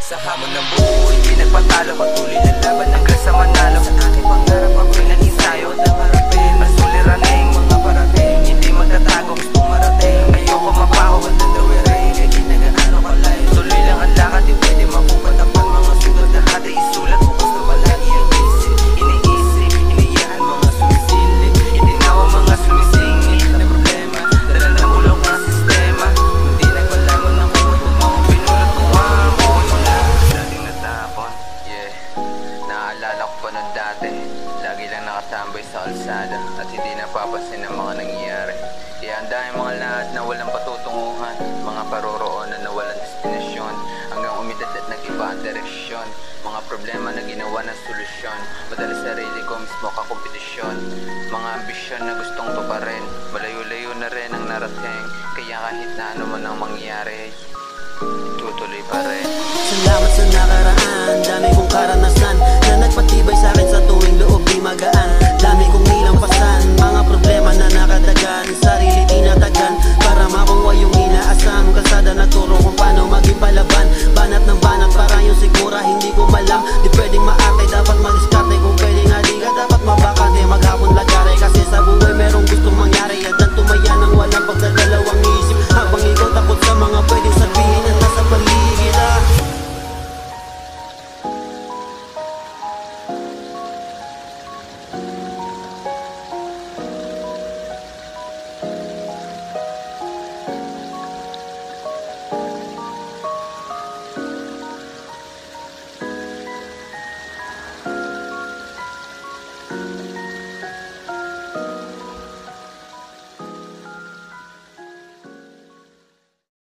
Sa hamon ng buhay, di nagpatalo. Patuloy na laban hanggang sa manalo. Sa aking pangarap ako'y nag-ensayo. Mas suliraning mga parating, hindi magtatago. Gustong marating, ayoko mapaho. Magdadawirin, hindi nag-aano kalayo. Tuloy lang ang lakad, di pwede mapupatapan. Mga sugat na hati isulat, bukas na palagi ang isip. Iniisip, iniyaan mga sumisilip. Itinawa mga sumisingit na problema. Dala ng ulong ang sistema. Hindi nagpalaman ng kumo. Pinulot ko ang mula dating natapon. Yeah, naaalala ko pa nun dati. Lagi lang nakatambay sa kalsada at hindi napapansin ang mga nangyayari. Ihanda yung mga lahat na walang patutunguhan, mga paroroonan na walang destinasyon, hanggang umidad at nag-iba ang direksyon. Mga problema na ginawa ng solusyon, madali sarili ko mismo kakompetisyon. Mga ambisyon na gustong tuparin, malayo-layo na rin ang narating. Kaya kahit na ano man ang mangyari, tutuloy pa rin. Salamat sa nakaraan, dami kong karanasan na nagpatibay sa akin sa tuwing loob di magaan. Dami kong nilampasan, mga problema na nakadagan. Sarili